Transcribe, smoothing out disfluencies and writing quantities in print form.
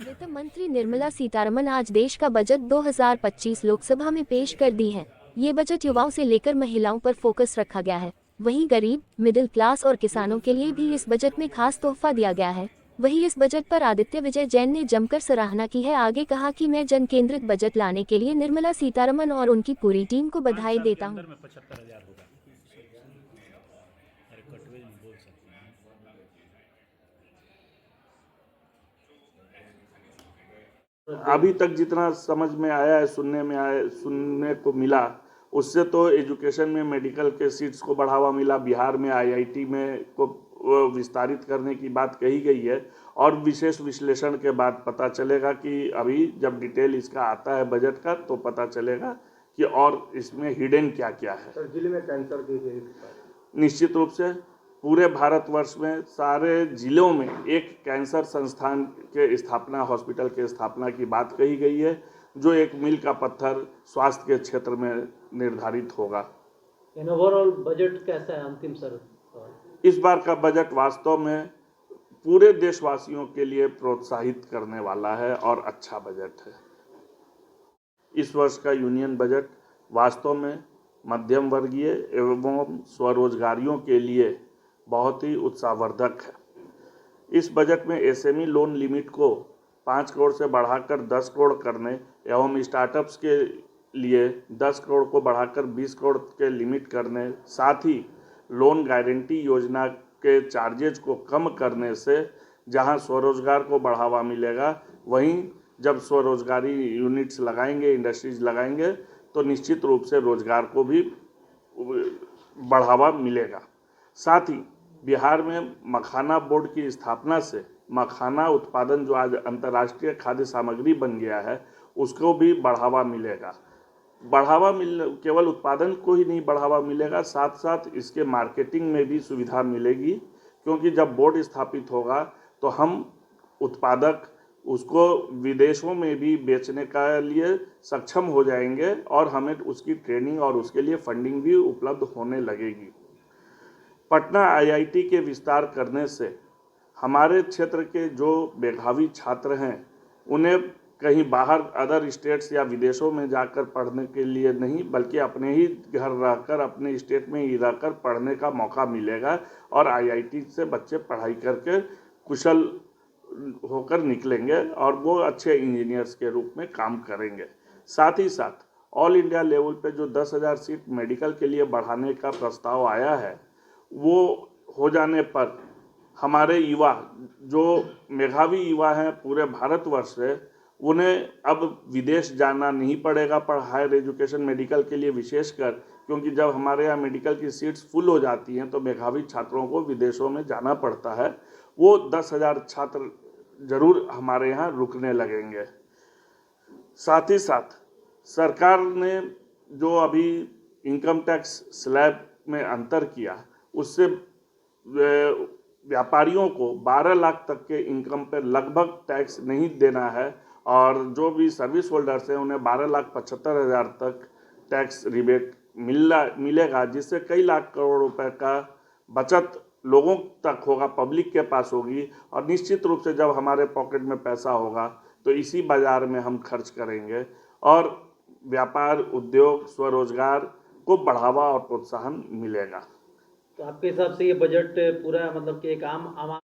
वित्त मंत्री निर्मला सीतारमण आज देश का बजट 2025 लोकसभा में पेश कर दी है। ये बजट युवाओं से लेकर महिलाओं पर फोकस रखा गया है। वहीं गरीब, मिडिल क्लास और किसानों के लिए भी इस बजट में खास तोहफा दिया गया है। वहीं इस बजट पर आदित्य विजय जैन ने जमकर सराहना की है। आगे कहा कि मैं जन केंद्रित बजट लाने के लिए निर्मला सीतारमण और उनकी पूरी टीम को बधाई देता हूँ। अभी तक जितना समझ में आया है, सुनने को मिला, उससे तो एजुकेशन में मेडिकल के सीट्स को बढ़ावा मिला। बिहार में आईआईटी में को विस्तारित करने की बात कही गई है और विशेष विश्लेषण के बाद पता चलेगा कि अभी जब डिटेल इसका आता है बजट का तो पता चलेगा कि और इसमें हिडन क्या क्या है। सर, जिले में कैंसर की निश्चित रूप से पूरे भारतवर्ष में सारे जिलों में एक कैंसर संस्थान के स्थापना, हॉस्पिटल के स्थापना की बात कही गई है, जो एक मील का पत्थर स्वास्थ्य के क्षेत्र में निर्धारित होगा। ओवरऑल बजट कैसा है अंतिम सर? इस बार का बजट वास्तव में पूरे देशवासियों के लिए प्रोत्साहित करने वाला है और अच्छा बजट है। इस वर्ष का यूनियन बजट वास्तव में मध्यम वर्गीय एवं स्वरोजगारियों के लिए बहुत ही उत्साहवर्धक है। इस बजट में एसएमई लोन लिमिट को 5 करोड़ से बढ़ाकर 10 करोड़ करने एवं स्टार्टअप्स के लिए 10 करोड़ को बढ़ाकर 20 करोड़ के लिमिट करने, साथ ही लोन गारंटी योजना के चार्जेज को कम करने से जहां स्वरोजगार को बढ़ावा मिलेगा, वहीं जब स्वरोजगारी यूनिट्स लगाएंगे, इंडस्ट्रीज लगाएंगे, तो निश्चित रूप से रोजगार को भी बढ़ावा मिलेगा। साथ ही बिहार में मखाना बोर्ड की स्थापना से मखाना उत्पादन जो आज अंतर्राष्ट्रीय खाद्य सामग्री बन गया है, उसको भी बढ़ावा मिलेगा। केवल उत्पादन को ही नहीं बढ़ावा मिलेगा, साथ साथ इसके मार्केटिंग में भी सुविधा मिलेगी, क्योंकि जब बोर्ड स्थापित होगा तो हम उत्पादक उसको विदेशों में भी बेचने का लिए सक्षम हो जाएंगे और हमें उसकी ट्रेनिंग और उसके लिए फंडिंग भी उपलब्ध होने लगेगी। पटना आईआईटी के विस्तार करने से हमारे क्षेत्र के जो मेधावी छात्र हैं, उन्हें कहीं बाहर अदर स्टेट्स या विदेशों में जाकर पढ़ने के लिए नहीं, बल्कि अपने ही घर रहकर, अपने स्टेट में ही रहकर पढ़ने का मौका मिलेगा और आईआईटी से बच्चे पढ़ाई करके कुशल होकर निकलेंगे और वो अच्छे इंजीनियर्स के रूप में काम करेंगे। साथ ही साथ ऑल इंडिया लेवल पे जो 10,000 सीट मेडिकल के लिए बढ़ाने का प्रस्ताव आया है, वो हो जाने पर हमारे युवा, जो मेधावी युवा हैं पूरे भारतवर्ष से, उन्हें अब विदेश जाना नहीं पड़ेगा हायर एजुकेशन मेडिकल के लिए, विशेषकर क्योंकि जब हमारे यहाँ मेडिकल की सीट्स फुल हो जाती हैं तो मेधावी छात्रों को विदेशों में जाना पड़ता है। वो 10,000 छात्र जरूर हमारे यहाँ रुकने लगेंगे। साथ ही साथ सरकार ने जो अभी इनकम टैक्स स्लैब में अंतर किया, उससे व्यापारियों को 12 लाख तक के इनकम पर लगभग टैक्स नहीं देना है और जो भी सर्विस होल्डर्स हैं उन्हें 12,75,000 तक टैक्स रिबेट मिलेगा, जिससे कई लाख करोड़ रुपए का बचत लोगों तक होगा, पब्लिक के पास होगी। और निश्चित रूप से जब हमारे पॉकेट में पैसा होगा तो इसी बाजार में हम खर्च करेंगे और व्यापार, उद्योग, स्वरोजगार को बढ़ावा और प्रोत्साहन मिलेगा। तो आपके हिसाब से ये बजट पूरा मतलब कि एक आम